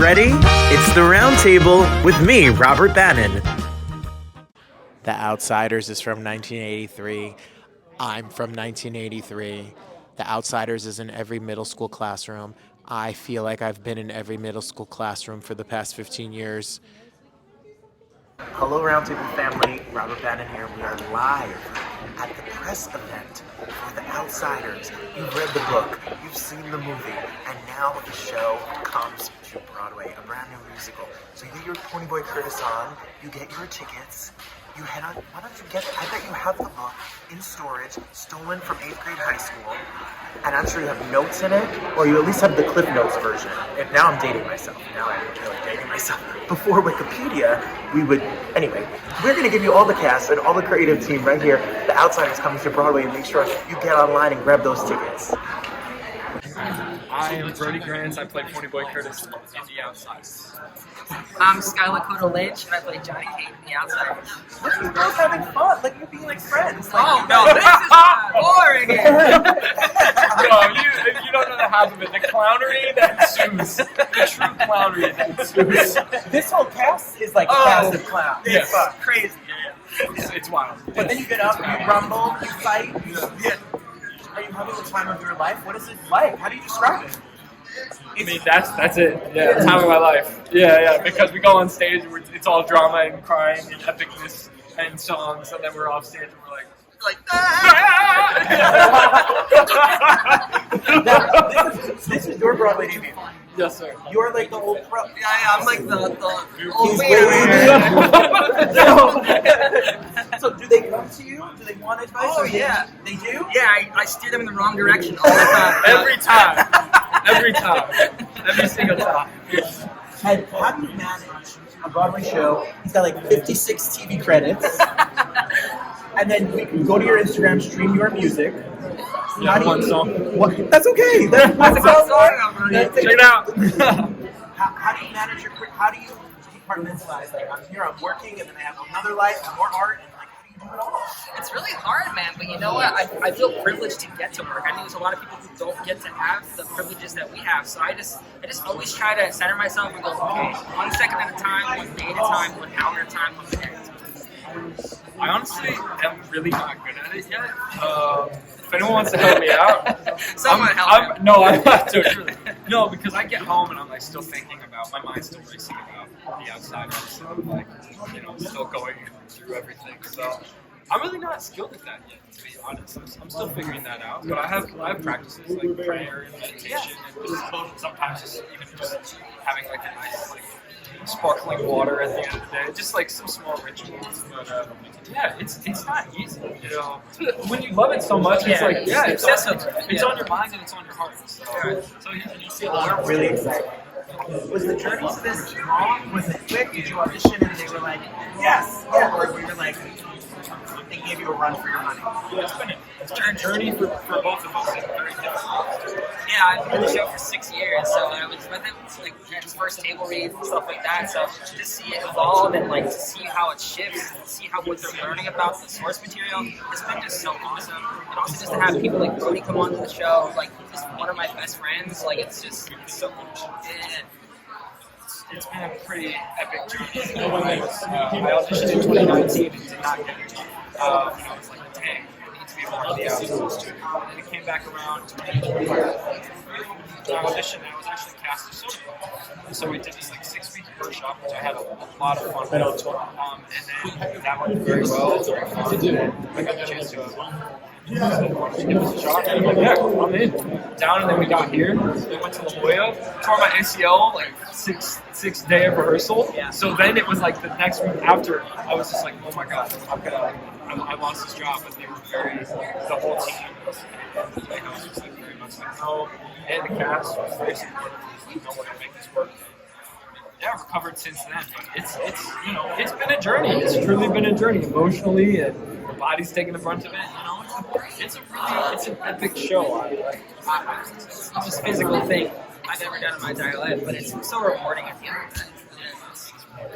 ready? It's the Roundtable with me, Robert Bannon. The Outsiders is from 1983. I'm from 1983. The Outsiders is in every middle school classroom. I feel like I've been in every middle school classroom for the past 15 years. Hello, Roundtable family. Robert Bannon here. We are live at the press event for The Outsiders. You've read the book, you've seen the movie, and now the show comes to Broadway, a brand new musical. So you get your Ponyboy Curtis on, you get your tickets, you head on. Why don't you get it? I bet you have the book in storage, stolen from 8th grade high school, and I'm sure you have notes in it, or you at least have the Cliff Notes version. And now I'm dating myself. Now I'm really dating myself. Before Wikipedia, anyway, we're going to give you all the cast and all the creative team right here. The Outsiders coming to Broadway, and make sure you get online and grab those tickets. I am Brody Grants. I play Ponyboy Curtis in The Outsiders. I'm Lakota-Lynch, and I play Johnny Cade in The Outsiders. Look at you girls having fun, like you're being like friends. Oh no, this is boring. No, you don't know the half of it. The clownery that ensues. The true clownery that ensues. This whole cast is like a cast of clowns. Yes. It's crazy. It's wild. But then you get up, you rumble, you fight. Yeah. Are you having the time of your life? What is it like? How do you describe it? I mean, that's it. Yeah, time of my life. Yeah, because we go on stage, it's all drama and crying and epicness and songs, and then we're off stage and we're like Now, this is your Broadway debut. Yes, sir. You're like the old pro. Yeah, I'm like the old man. So do they come to you? Do they want advice? Oh yeah, They do? yeah. I steer them in the wrong direction all the time. Every time. Every single time. And how do you manage a Broadway show? He's got like 56 TV credits. And then we can go to your Instagram, stream your music. Yeah, one song. What? That's okay. That's That's a good song, Check it out. How do you manage your? How do you compartmentalize? Like I'm here, I'm working, and then I have another life, more art, and like how do you do it all? It's really hard, man. But you know what? I feel privileged to get to work. I think there's a lot of people who don't get to have the privileges that we have. So I just always try to center myself and go, okay, 1 second at a time, 1 day at a time, 1 hour at a time, 1 minute at a time. I honestly am really not good at it yet. If anyone wants to help me out, Someone help me. No, I'm not doing it. No, because I get home and I'm like still thinking about, my mind's still racing about The Outsiders, and I'm like, still going through everything. So I'm really not skilled at that yet, to be honest. I'm still figuring that out. But I have practices like prayer and meditation, and just sometimes just having like a nice sparkling water at the end of the day, just like some small rituals. But yeah, it's not easy, When you love it so much, it's like it's on your mind and it's on your heart. So you see a lot. We're really excited. Was the journey to this long? Was it quick? Did you audition and they were like, yes, yeah, or we were like, they gave you a run for your money? It's been a journey for both of us. It's very difficult. Yeah, I've been in the show for 6 years, so I was with him like his first table reads and stuff like that. So to see it evolve and like to see how it shifts, and see how what they're learning about the source material, it's been just so awesome. And also just to have people like Brody come onto the show, like he's one of my best friends. Like it's so cool. Yeah. It's been a pretty epic journey. I auditioned in 2019 and did not get it. I was like, dang, I need to be more on the Outsiders. And then it came back around 2020. I auditioned and I was actually cast as Sodapop. So we did this like 6-week workshop, which I had a lot of fun with. And then that went very well. It was very fun. I got the chance to give us a shot. And I'm like, yeah, I'm in. Down, and then we got here. We went to La Jolla, tore my ACL like six day of rehearsal. Yeah. So then it was like the next week after, I was just like, oh my god, I lost this job. But they were the whole team was just like very much like, no, and the cast was very supportive. We're gonna make this work. Yeah, I've recovered since then. But it's been a journey. It's truly been a journey emotionally, and the body's taking the brunt of it. It's an epic show. It's the most physical thing I've ever done in my entire life, but it's so rewarding at the end of the day.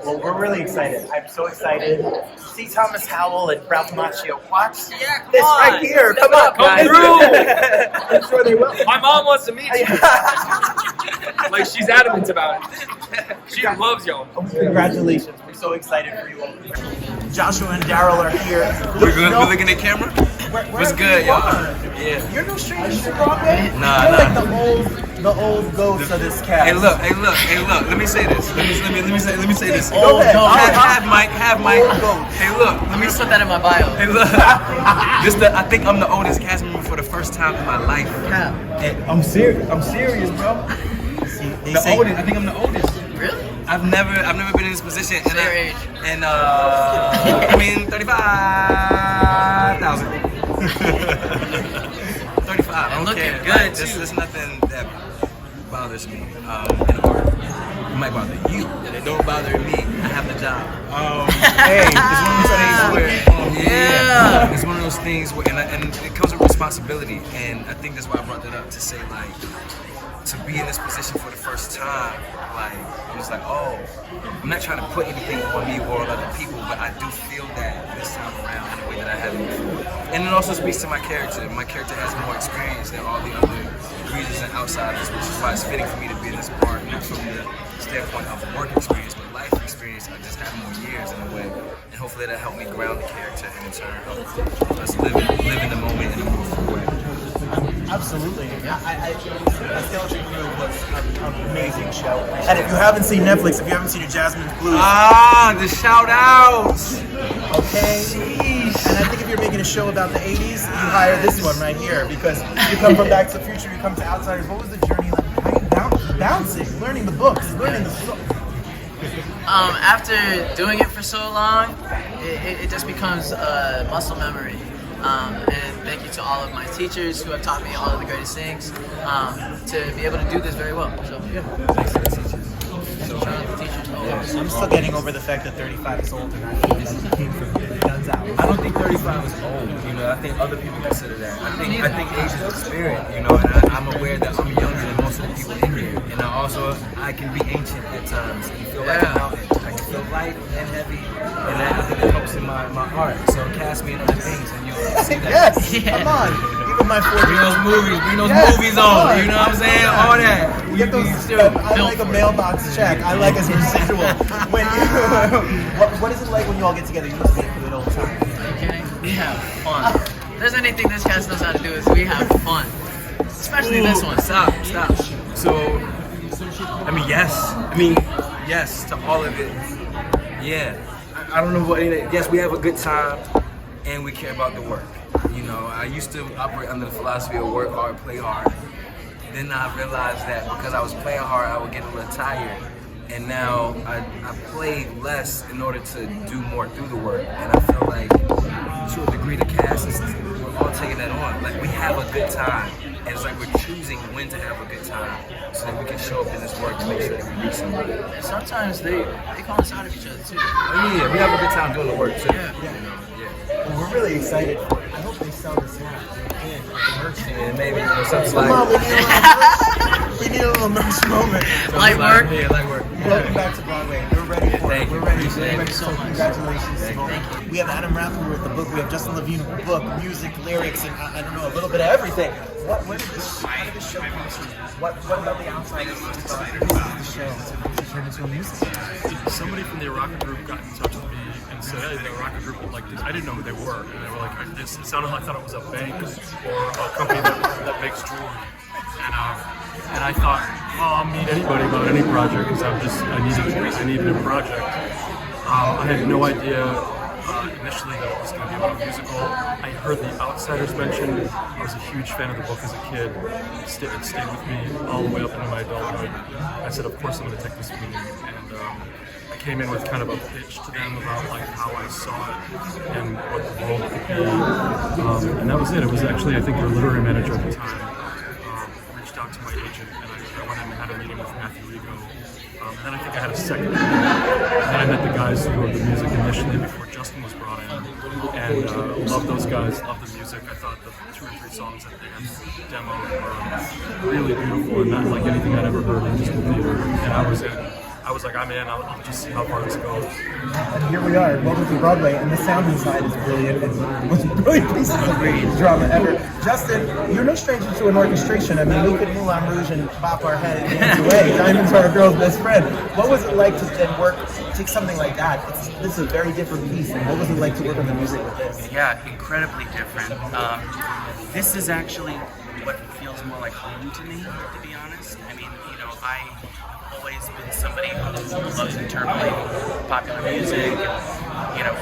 Well, we're really excited. I'm so excited to see Thomas Howell and Ralph Macchio. Watch this right here. Come on, come guys. through. I'm sure they will. My mom wants to meet you. Like, she's adamant about it. She loves y'all. Congratulations. We're so excited for you all. Joshua and Daryl are here. We're looking at camera? What's good, y'all? Yeah. You're no stranger to Broadway. Nah, You're nah. like the old ghost of this cast. Hey, look. Let me say this. Let me say this. Go ahead. Have Mike. Hey, look. Let me Put that in my bio. Hey, look. I think I'm the oldest cast member for the first time in my life. Hey, I'm serious, bro. I think I'm the oldest. Really? I've never been in this position. Say your age. And I mean 35,000. 35. And looking okay. good, too. There's nothing that bothers me in art. It might bother you, and it don't bother me. I have the job. Hey, it's one of those things where, and it comes with responsibility, and I think that's why I brought that up to say, like, to be in this position for the first time, like, it was like, oh, I'm not trying to put anything on me or on other people, but I do feel that this time around in a way that I haven't before. And it also speaks to my character. My character has more experience than all the other greeters and outsiders, which is why it's fitting for me to be in this part, not from the standpoint of work experience, but life experience. I just have more years in a way, and hopefully that helped me ground the character and in turn help us live in the moment in a more full way. Absolutely. I Skeleton Crew was an amazing show. And if you haven't seen Netflix, if you haven't seen a Jasmine's Blues, the shout outs. okay. Sheesh. And I think if you're making a show about the 80s, you hire this one right here because you come from Back to the Future, you come to Outsiders. What was the journey like? How you bouncing, learning the books, learning the stuff. After doing it for so long, it just becomes muscle memory. And thank you to all of my teachers who have taught me all of the greatest things to be able to do this very well. So, yeah. Thanks to the teachers. Shout out to the teachers. I'm still getting over the fact that 35 is old and I came from guns out. I don't think 35 is old, you know. I think other people consider that. I think age is a spirit, you know, and I'm aware that I'm younger than most of the people in here. And I can be ancient at times and feel like a mountain. I can feel light and heavy, and I think that helps in my art. So cast me in other things and you'll see that. Yes, come on. Even my 40 Bring those movies on, you know what I'm saying? All that. Get those, I like a mailbox check. I like a residual. When you, what is it like when you all get together? You must be a good old time. Okay, we have fun. If there's anything this cast knows how to do is we have fun. Especially this one. Stop. So, yes to all of it. Yeah. I don't know what it is. Yes, we have a good time and we care about the work. You know, I used to operate under the philosophy of work hard, play hard. Then I realized that because I was playing hard, I would get a little tired. And now I play less in order to do more through the work. And I feel like, to a degree, the cast we're all taking that on. Like, we have a good time. And it's like we're choosing when to have a good time so that we can show up in this work to make sure that we reach somebody. And sometimes they coincide with each other too. Oh, yeah, we have a good time doing the work too. Yeah. You know, yeah. Well, we're really excited. I hope they sell this hat. And maybe something Come on, like we need a little merch moment. Light work. Yeah, light work. Welcome back to Broadway. We're ready for it. Thank you. We're ready. Thank you so much. Congratulations. Thank you. We have Adam Rapp who wrote the book. We have Justin Levine who wrote the book, music, lyrics, and I don't know, a little bit of everything. How did this show come to you? What about the Outsiders inspired the show to turn into a musical? Somebody from the Rocket Group got in touch with me and said, hey, the Rocket Group would like this. I didn't know who they were. And they were like, it sounded like I thought it was a bank or a company that makes jewelry. And I thought, I'll meet anybody about any project because I needed a project. I had no idea initially that it was going to be about a musical. I heard the Outsiders mentioned. I was a huge fan of the book as a kid. It stayed with me all the way up into my adulthood. I said, of course I'm going to take this meeting. And I came in with kind of a pitch to them about like how I saw it and what the world could be. And that was it. It was actually, I think, their literary manager at the time reached out to my agent, and I went in and had a meeting with Mathews. And then I think I had a second meeting. And then I met the guys who wrote the music initially before Justin was brought in. And loved those guys, loved the music. I thought the 2 or 3 songs that they had demoed were really beautiful and not like anything I'd ever heard in musical theater. And I was in. I was like, I'm in. I'll just see how far this goes. And here we are, welcome to Broadway, and the sound inside is brilliant. It's one of the most brilliant pieces of drama ever. Justin, you're no stranger to an orchestration. I mean, we could Moulin Rouge and bop our head and dance away. Diamonds are a girl's best friend. What was it like to then take something like that? This is a very different piece, and what was it like to work on the music with this? Yeah, incredibly different. This is actually what feels more like home to me, to be honest. I mean, I've always been somebody who loves interpreting popular music,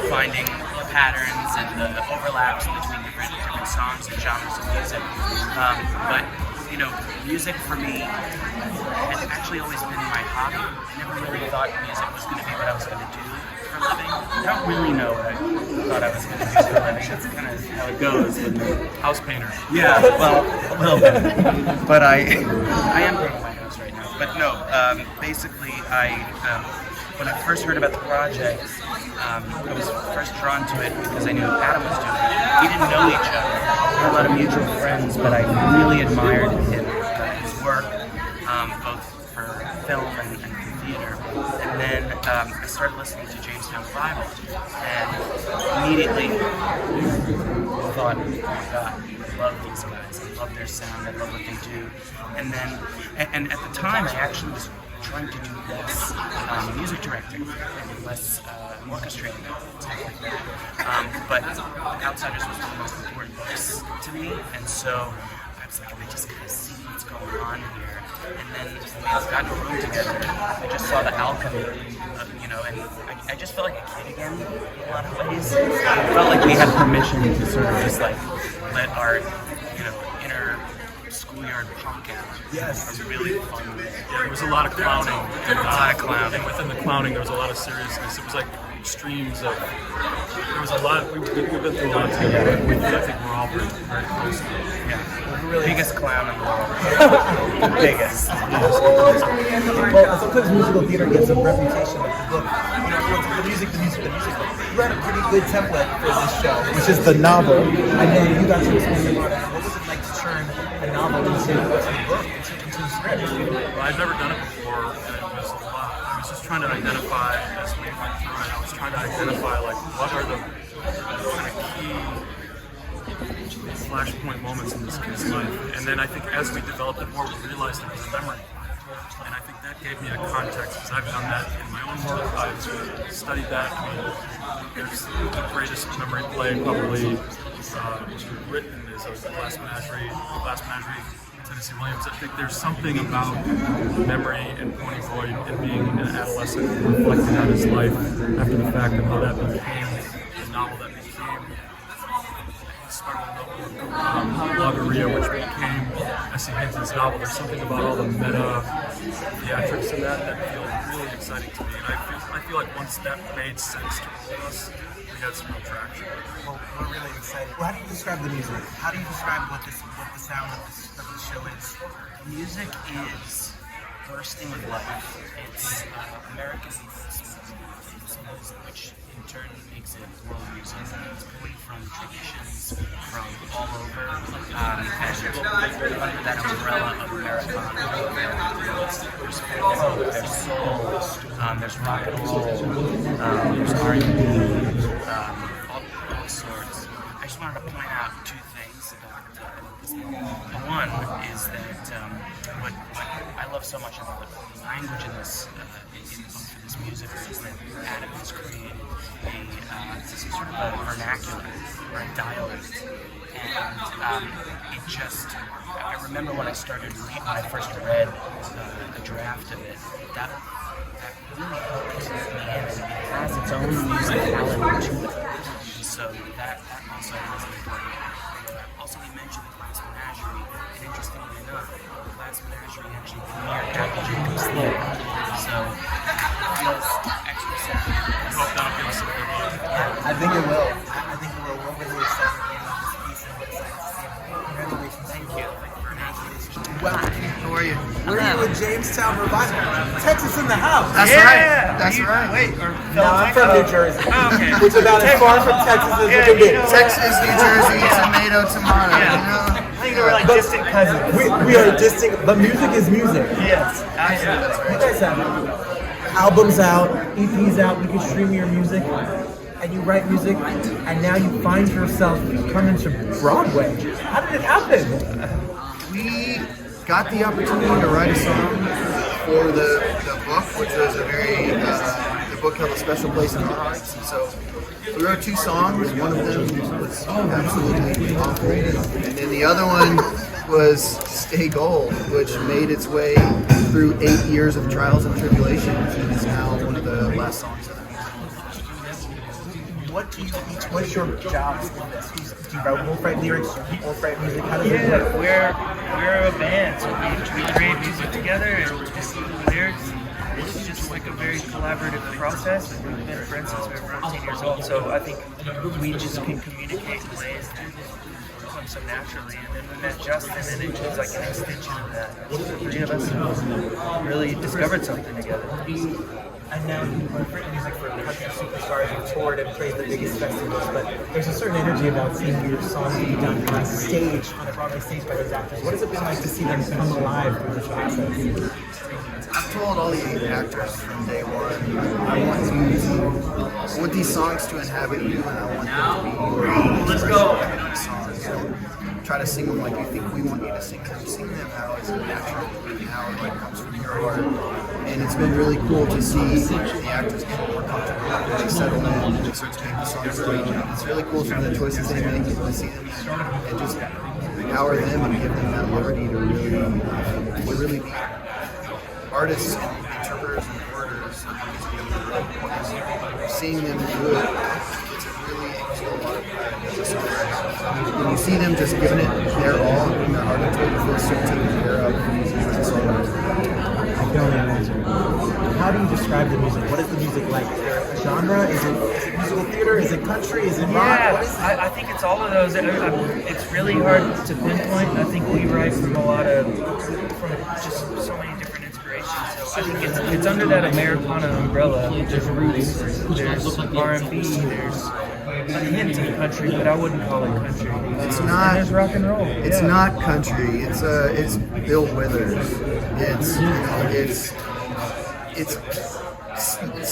finding patterns and the overlaps between different songs and genres of music. But music for me has actually always been my hobby. I never really thought music was going to be what I was going to do for a living. I don't really know what I thought I was going to do for a living. That's kind of how it goes. House painter. Yeah, well, a little bit. But I am painting my house right now. But no, basically, when I first heard about the project, I was first drawn to it because I knew Adam was doing it. We didn't know each other. We had a lot of mutual friends, but I really admired his work, both for film and theater. And then I started listening to Jamestown 5 and immediately thought, oh my God, I love these guys. I love their sound. I love what they do. And then, and at the time, I actually was trying to do less music directing and less orchestrating and stuff like that. But Outsiders was one of the most important books to me, and so I was like, I just gotta see what's going on here. And then when we got in a room together, I just saw the alchemy, and I just felt like a kid again in a lot of ways. I felt like we had permission to sort of just like let our, inner schoolyard punk out. Yes. It was really fun. Yeah, there was a lot of clowning. And within the clowning, there was a lot of seriousness. It was like streams of. There was a lot. We've been through a lot together. I think we're all very, very close. Yeah. Really biggest clown in the world. Biggest. Well, sometimes musical theater gets a reputation of the book. The music. You read a pretty good template for this show, which is the novel. And then you got to explain about it. What was it like to turn a novel into a book, into a script? Well, I've never done it before, and it was a lot. I was just trying to identify, as we went through it, I was trying to identify, what are the kind of key flashpoint moments in this kid's life. And then I think as we developed it more, we realized it was a memory. And I think that gave me a context, because I've done that in my own work. I've studied that. I mean, there's the greatest memory play probably written is a Glass Menagerie, Tennessee Williams. I think there's something about memory and Ponyboy and being an adolescent reflecting on his life after the fact and how that became the novel that became Logorrhea, which became S.C. Hinton's novel. There's something about all the meta theatrics in that feels really exciting to me. And I feel like once that made sense to all of us, we had some real traction. Well, we're really excited. Well, how do you describe the music? How do you describe what the sound of the show is? Music is bursting with life. It's American music, which in turn makes it world music. It's pulling from traditions from all over, and under that umbrella of Americana. There's soul, there's rock and roll, there's R&B, all sorts. I just wanted to point out two things about this movie. One is that what I love so much about the language in this for this musical is that Adam has created sort of a vernacular or a dialect, and it just. I remember when I first read a draft of it, that really hooked me in, and it has its own musicality to it. And so that also was important. Also, we mentioned the Glass Menagerie, and interestingly enough, the Glass Menagerie actually premiered after Jacob's Sleep. So it feels extra sad. I hope that'll give us some good luck. I think it will. I think we're really excited about this piece and we're excited to see it. Congratulations. Thank you. Well, how are you? We're here with Jamestown Revival. Texas in the house. That's right. That's right. Wait, No, I'm from New Jersey. Oh, okay. Which is about as far from Texas as you can be. Texas, New Jersey, tomato, tomato. You know? I think they were like distant cousins. We are distinct. The music is music. Yes, absolutely. You guys have albums out, EPs out, we can stream your music, and you write music, and now you find yourself coming to Broadway. How did it happen? We got the opportunity to write a song for the book, which was a very, the book held a special place in our hearts. And so we wrote 2 songs. One of them was absolutely awful. And then the other one was Stay Gold, which made its way through 8 years of trials and tribulations and is now one of the last songs of the music. What do you teach? What's your jobs in this? Do you write wolf-write lyrics? Wolf-write music? How does it work? we're a band, so we create music together and just lyrics. It's just like a very collaborative process, and we've been friends since we were 14 years old. So I think we just can communicate in ways that come so naturally. And then we met Justin, and it was like an extension of that. The 3 of us really discovered something together. And now you've written music for country superstars, you've toured and played the biggest festivals, but there's a certain energy about seeing your songs be done on stage, on a Broadway stage by those actors. What has it been like to see them come alive through this process? I've told all the actors from day one, I want these songs to inhabit you, and I want them to be your Let's go. Songs. So try to sing them like you think we want you to sing them. Sing them how it's natural and how it like comes from your heart. And it's been really cool to see the actors get more comfortable when they settle in and they start to make the songs. It's really cool some of the choices they make to see them and just empower them and give them that liberty to really be artists and interpreters and recorders and seeing them do it, it's really a lot of pride as a songwriter. When you see them just giving it their all and their heart into it, you feel so taken care of as a songwriter. I can only imagine. How do you describe the music? What is the music like? Is there a genre? Is it musical theater? Is it country? Is it rock? What is it? I think it's all of those. It's really hard to pinpoint. I think we write from just so many different inspirations. So I think it's under that Americana umbrella. There's roots, there's R&B, there's a hint of country, but I wouldn't call it country. It's not. There's rock and roll. It's not country. It's Bill Withers. It's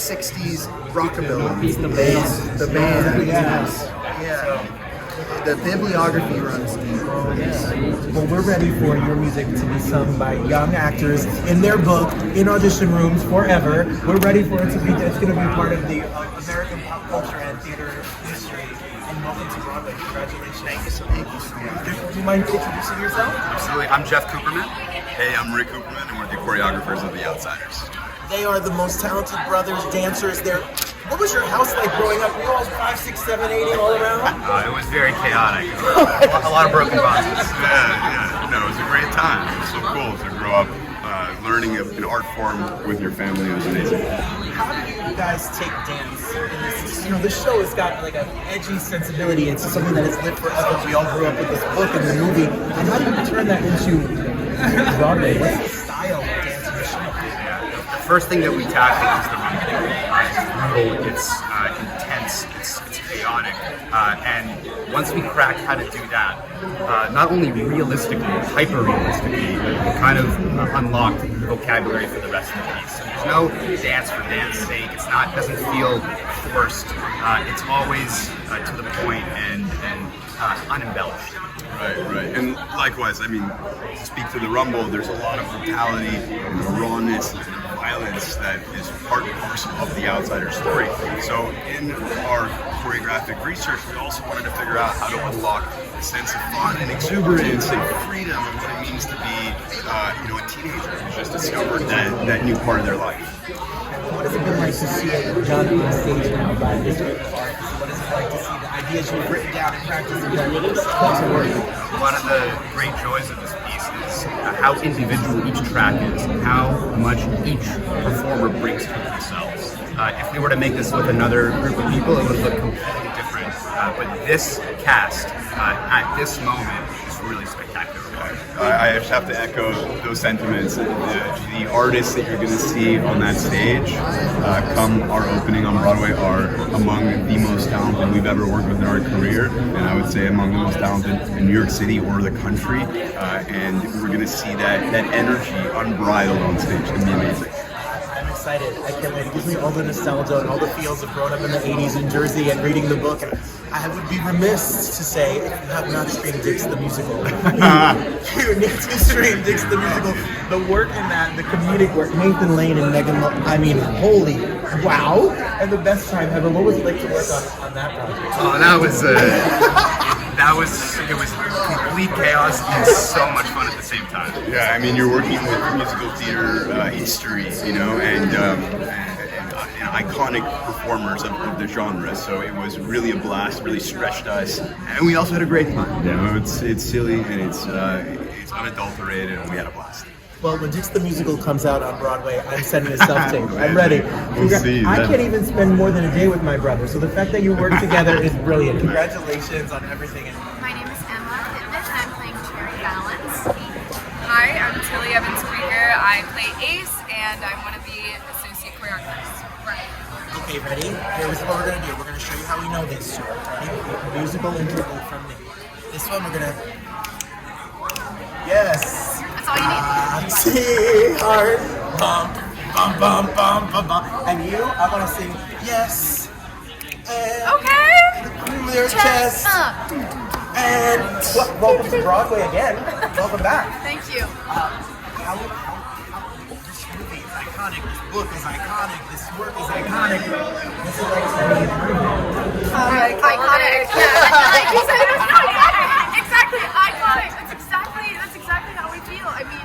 60s rockabilly. It's the band. The band. Yes. Yeah. The bibliography runs deep. Well, we're ready for your music to be sung by young actors in their book, in audition rooms, forever. We're ready for it to be, it's going to be part of the American pop culture and theater history. And welcome to Broadway. Congratulations. Thank you so much. Do you mind introducing yourself? Absolutely. I'm Jeff Cooperman. Hey, I'm Rick Cooperman, and we're the choreographers of The Outsiders. They are the most talented brothers, dancers. What was your house like growing up? Were you all 5, 6, 7, 8 all around? It was very chaotic. A lot of broken boxes. Yeah. No, it was a great time. It was so cool to grow up learning an art form with your family. It was amazing. How do you guys take dance? This show has got like an edgy sensibility. It's something that has lived forever. We all grew up with this book and the movie. And how do you turn that into Broadway? What's the style of dance in the show? The first thing that we tackle is the rumble. It's brutal, it's intense, it's chaotic, and once we crack how to do that, not only realistically, hyper-realistically, we kind of unlocked the vocabulary for the rest of the piece. So there's no dance for dance sake. It doesn't feel forced. It's always to the point and unembellished. Right. And likewise, I mean, to speak to the rumble, there's a lot of brutality and rawness and violence that is part and parcel of the outsider story. So in our choreographic research, we also wanted to figure out how to unlock a sense of fun and exuberance and freedom and what it means to be, a teenager who's just discovered that new part of their life. What has it been like to see it done on stage now by this group of artists? What is it like to see the ideas you've written down and practiced and done come to work? One of the great joys of this piece is how individual each track is, and how much each performer brings to themselves. If we were to make this with another group of people, it would look completely different. But this cast, at this moment, is really spectacular. I just have to echo those sentiments. The artists that you're going to see on that stage come our opening on Broadway are among the most talented we've ever worked with in our career, and I would say among the most talented in New York City or the country, and we're going to see that energy unbridled on stage. It's going to be amazing. I'm excited. I can't wait. It gives me all the nostalgia and all the feels of growing up in the 80s in Jersey and reading the book. And I would be remiss to say, if you have not streamed Dix the Musical, you need to stream Dix the Musical. The work in that, the comedic work, Nathan Lane and Megan, I mean, holy wow. And the best time ever. What was it like to work on that project? Oh, it was complete chaos and so much fun at the same time. Yeah, I mean, you're working with musical theater history, you know, and iconic performers of the genre. So it was really a blast, really stretched us, and we also had a great time. You know, it's silly and it's unadulterated, and we had a blast. Well, when Dix the Musical comes out on Broadway, I'm sending a self-tape. I'm ready. We'll see. I can't even spend more than a day with my brother, so the fact that you work together is brilliant. Congratulations on everything. My name is Pittman, and I'm playing Valance. Hi, I'm Evans-Krueger. I play Ace, and I'm one of the associate choreographers. Right. Okay, ready? Here's what we're going to do. We're going to show you how we know these two. Ready? Musical interval from me. This one we're going to... Yes! That's all you need. See, heart, bump, bum, bum, bum, bum, bum. And you, I want to sing yes. And Okay. Your chest. And welcome to Broadway again. Welcome back. Thank you. How this movie is iconic, this book is iconic, this work is iconic. What's it like to be Iconic. Yeah. You said it was iconic. Exactly. Iconic. That's exactly how we feel. I mean,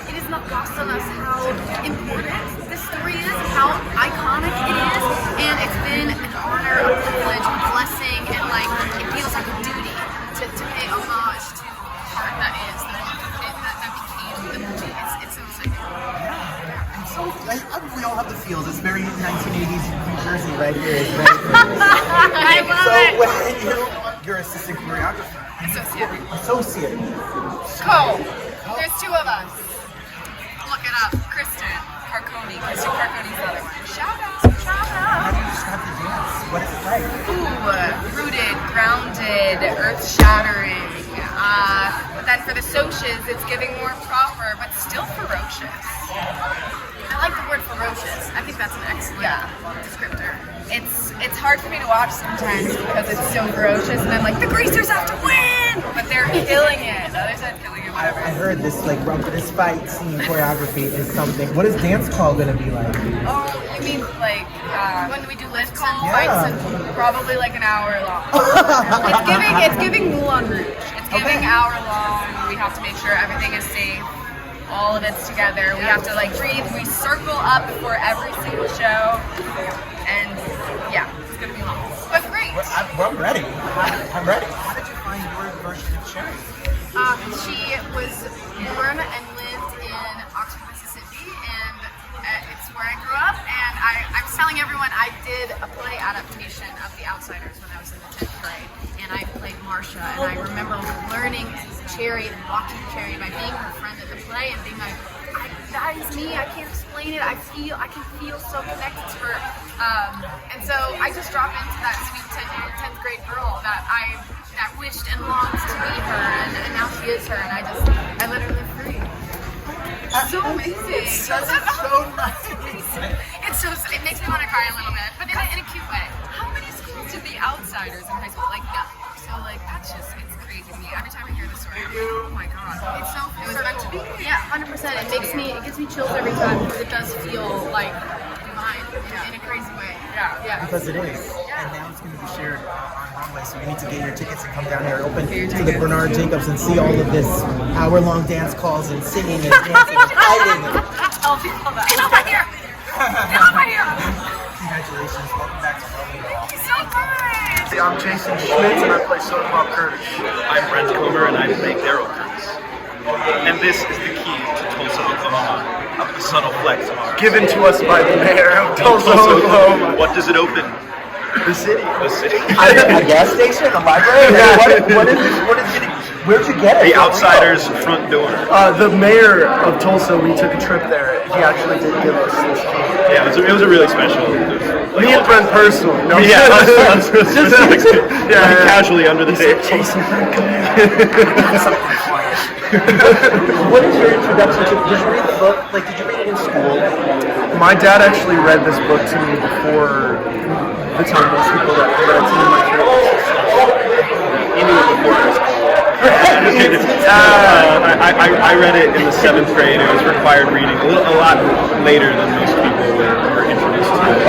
it is not lost on us how important this story is, how iconic it is, and it's been an honor, a privilege, a blessing, and like it feels like a duty to pay homage to the part that became the movie. It's so exciting. We all have the feels. It's very 1980s New Jersey right here. It's very I love it. When you're assistant choreographer. Associate. There's two of us. Look it up. Kristen Carconi. Kristen Carconi's the other one. Shout out. How do you describe the dance? What is it like? Ooh, rooted, grounded, earth-shattering. But then for the socias, it's giving more proper, but still ferocious. I like the word ferocious. I think that's an excellent descriptor. It's hard for me to watch sometimes because it's so ferocious, and I'm like, the greasers have to win, but they're killing it. The other side's killing it. Whatever. I heard this this fight scene choreography is something. What is dance call gonna be like? Oh, you mean like when we do lifts and fights and probably like an hour long. It's giving Moulin Rouge. It's giving hour long. We have to make sure everything is safe. All of it's together. We have to like breathe. We circle up before every single show, and it's gonna be long, but great. I'm ready. I'm ready. How did you find your version of Sherry? She was born and lived in Oxford, Mississippi, and it's where I grew up. And I was telling everyone I did a play adaptation of The Outsiders when I was in the 10th grade, and I played Marcia. And I remember learning Cherry and walking Cherry by being her friend at the play and being like, that is me. I can't explain it. I can feel so connected to her. And so I just dropped into that sweet 10th grade girl that wished and longed to be her, and now she is her, and I let her live free. It's so amazing. So nice. It makes me want to cry a little bit, but in a cute way. How many schools did The Outsiders in high school? Like, no. So, like, it's crazy to me. Every time I hear the story, I'm like, oh my god. It was meant to be. Yeah, 100%. It gives me chills every time because it does feel like divine in a crazy way. Yeah. Because it is. And now it's going to be shared on Broadway, so you need to get your tickets and come down here open to the Bernard Jacobs and see all of this hour-long dance calls and singing and dancing and fighting. Tell people that. Get over here! Get over here! Congratulations. Welcome back to Broadway. Thank you so much! I'm Jason Schmidt and I play Sodapop Kurdish. I'm Brent and I play Daryl. And this is the key to Tulsa, Oklahoma. A subtle flex of ours. Given to us by the mayor of Tulsa, Oklahoma. What does it open? The city. The city. A gas station? A library? What is this? Where'd you get it? The Outsiders front door. The mayor of Tulsa, we took a trip there. He actually did give us this key. Yeah, it was a really special. Me and Brent personally. No, Yeah, us yeah. casually under the table. What is your introduction to? Did you read the book? Like, did you read it in school? My dad actually read this book to me before the time most people read it to me in my church. He knew it before it was cool. I read it in the 7th grade. It was required reading a lot later than most people were introduced to it.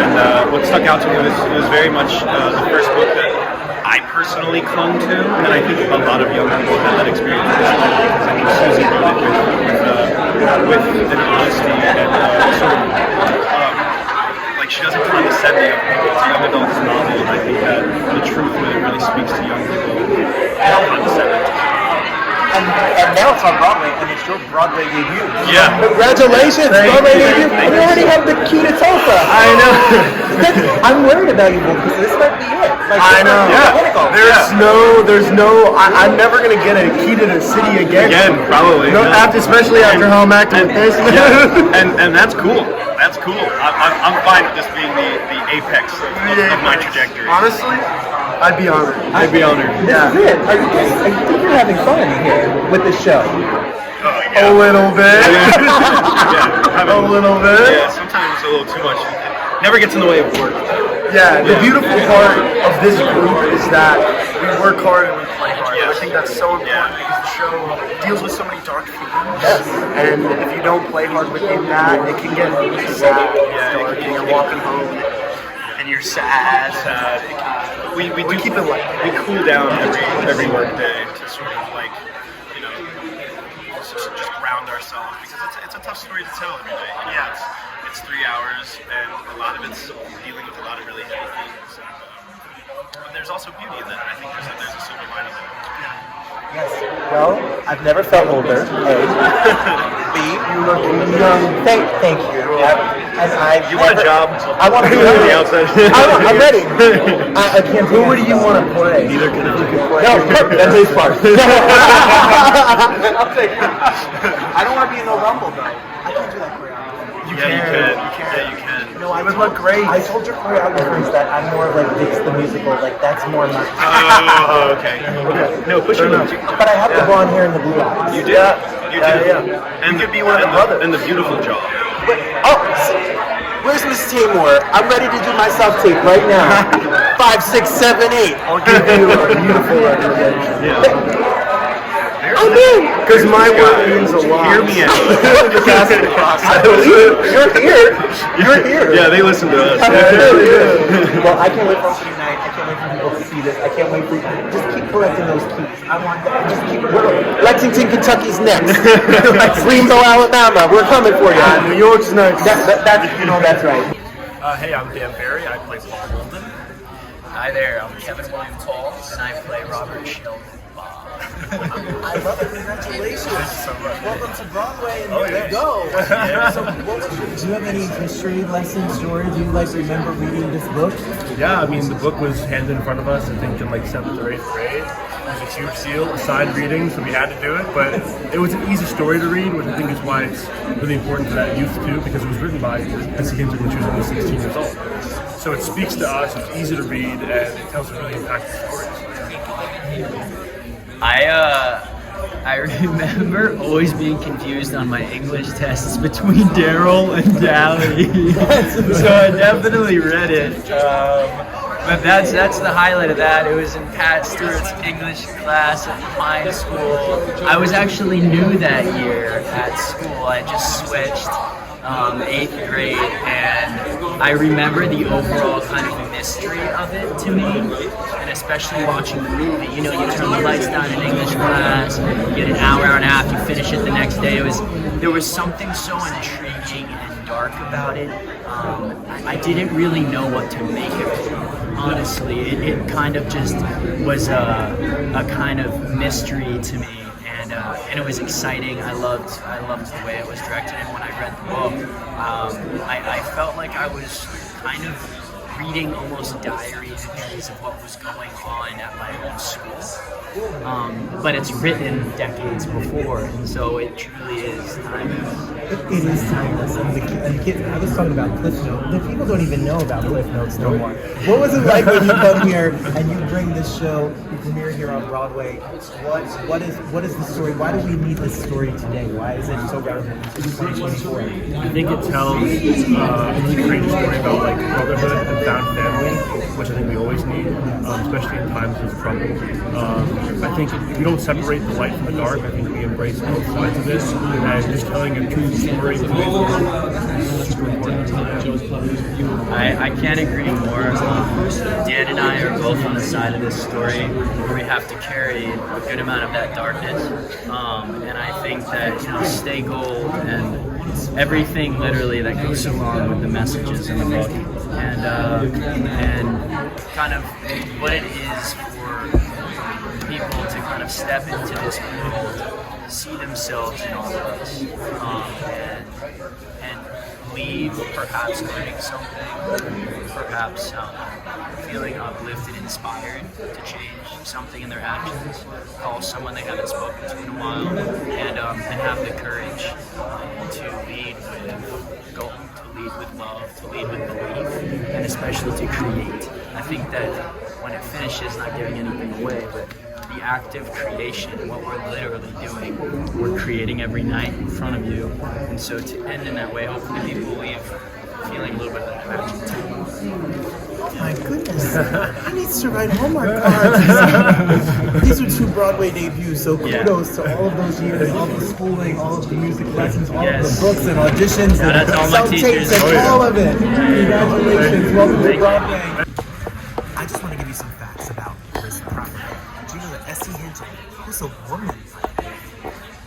And what stuck out to me was it was very much the first book that I personally clung to, and I think a lot of young people had that experience because I think Susie wrote it with an honesty and sort of like she doesn't condescend to young people. It's a young adult's novel, and I think that the truth really speaks to young people. And now it's on Broadway, and it's your Broadway debut. Yeah. Congratulations, Broadway debut. We already have the key to Tofa. I know. I'm worried about you, Boone, because this might be it. Like, I know. Yeah. There's no. I'm never gonna get a key to the city again. Probably. No, especially after how I'm acting with this. Yeah. And that's cool. That's cool. I'm fine with this being the apex of my trajectory. Honestly, I'd be honored. This is it. Are you guys? I think you're having fun here with this show. A little bit. A little bit. Yeah, sometimes a little too much. It never gets in the way of work. Yeah, the beautiful part of this group is that we work hard and we play hard. I think that's so important because the show deals with so many dark themes. And if you don't play hard within that, it can get really sad. Dark, and you're walking home and you're sad. We keep it light. We cool down every work day to sort of like, just ground ourselves because it's a tough story to tell every day. Yeah, it's 3 hours and a lot of it's dealing with a lot of really heavy things. But there's also beauty in that. I think there's a silver lining there. Yes. Well, I've never felt older. A. B. You look young. Thank you. You want a job? I want to be on the outside. I'm ready. I can't. Who do you want to play? Neither can I. No, that's his part. I'll take it. I don't want to be in the Rumble though. I can't do that choreography. You can. Yeah, you can. No, I would look great. I told your choreographers that I'm more of like Dix the musical. Like that's more my. Oh, okay. No, push your limits. But I have the blonde hair and the blue eyes. You did. You did. Yeah. And you could be one of the brothers. And the beautiful jaw. Where's Miss Timur? I'm ready to do my self-tape right now. 5, 6, 7, 8. I'll give you a beautiful recommendation. Yeah. I'm in. Because my work means a lot. Hear me out. The casting process. You're here. You're here. Yeah, they listen to us. Well, I can't wait for opening night. I can't wait for people to see this. I can't wait for you. Just keep collecting those keys. I want that. Just keep. Lexington, Kentucky's next. Greenville, Alabama. We're coming for you. New York's next. That's right. Hey, I'm Dan Barry. I play Paul Holden. Hi there, I'm Kevin William Tall, and I play Robert Sheldon. I love it. Congratulations. Welcome to Broadway, and there you go. So, do you have any history lessons, Jordan? Do you remember reading this book? Yeah, I mean, the book was handed in front of us, I think, in like 7th or 8th grade. It was a huge deal, assigned reading, so we had to do it. But it was an easy story to read, which I think is why it's really important for that youth too, because it was written by Essie Higton when she was only 16 years old. So it speaks to us, it's easy to read, and it tells a really impactful stories. I remember always being confused on my English tests between Darrel and Dally. So I definitely read it. But that's the highlight of that. It was in Pat Stewart's English class at Pine School. I was actually new that year at school. I just switched 8th grade, and I remember the overall kind of mystery of it to me, and especially watching the movie. You know, you turn the lights down in English class, you get an hour and a half, you finish it the next day. There was something so intriguing and dark about it. I didn't really know what to make of it. Honestly, it kind of just was a kind of mystery to me. And it was exciting. I loved the way it was directed. And when I read the book, I felt like I was kind of reading almost diary entries of what was going on at my own school. But it's written decades before, and so it truly is timeless. It is timeless. And the kids, I was talking about Cliff Notes. The people don't even know about Cliff Notes no more. What was it like when you come here and you bring this show, you premiere here on Broadway? What is the story? Why do we need this story today? Why is it so relevant in 2024? I think it tells a really great story about like brotherhood and found family, which I think we always need, especially in times of trouble. I think if we don't separate the light from the dark, I think we embrace both sides of it, and just telling a true story in today's world is super important. I can't agree more. Dan and I are both on the side of this story where we have to carry a good amount of that darkness, and I think that stay gold and everything literally that goes along with the messages in the book, and kind of what it is for people to kind of step into this world, see themselves in all of us, and leave perhaps learning something, perhaps feeling uplifted, inspired to change something in their actions, call someone they haven't spoken to in a while, and have the courage to lead with love, to lead with belief, and especially to create. I think that when it finishes, not giving anything away, but the active creation, what we're literally doing, we're creating every night in front of you. And so to end in that way, hopefully people leave feeling a little bit of that magic too. Oh my goodness, he needs to write Hallmark cards. These are 2 Broadway debuts, so kudos to all of those years, all the schooling, all of the music lessons, all of the books and auditions, and self-tapes, and all of it. Congratulations, welcome to Broadway. I just want to give you some facts about this property. Do you know that S.E. Hinton, who's a woman,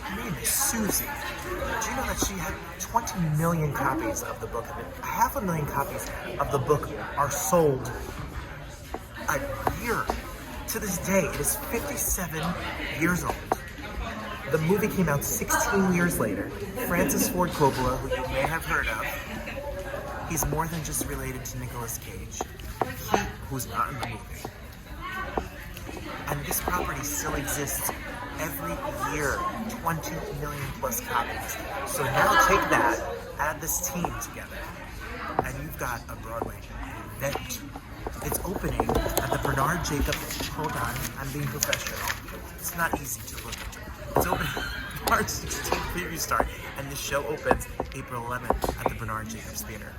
her name is Susie. Do you know that she had 20 million copies of the book? 500,000 copies of the book are sold a year. To this day, it is 57 years old. The movie came out 16 years later. Francis Ford Coppola, who you may have heard of, he's more than just related to Nicolas Cage. Who's not in the movie. And this property still exists every year, 20 million plus copies. So now take that, add this team together, and you've got a Broadway event. It's opening at the Bernard Jacobs. Hold on, I'm being professional. It's not easy to look into. It's opening March 16th preview start, and the show opens April 11th at the Bernard Jacobs Theater.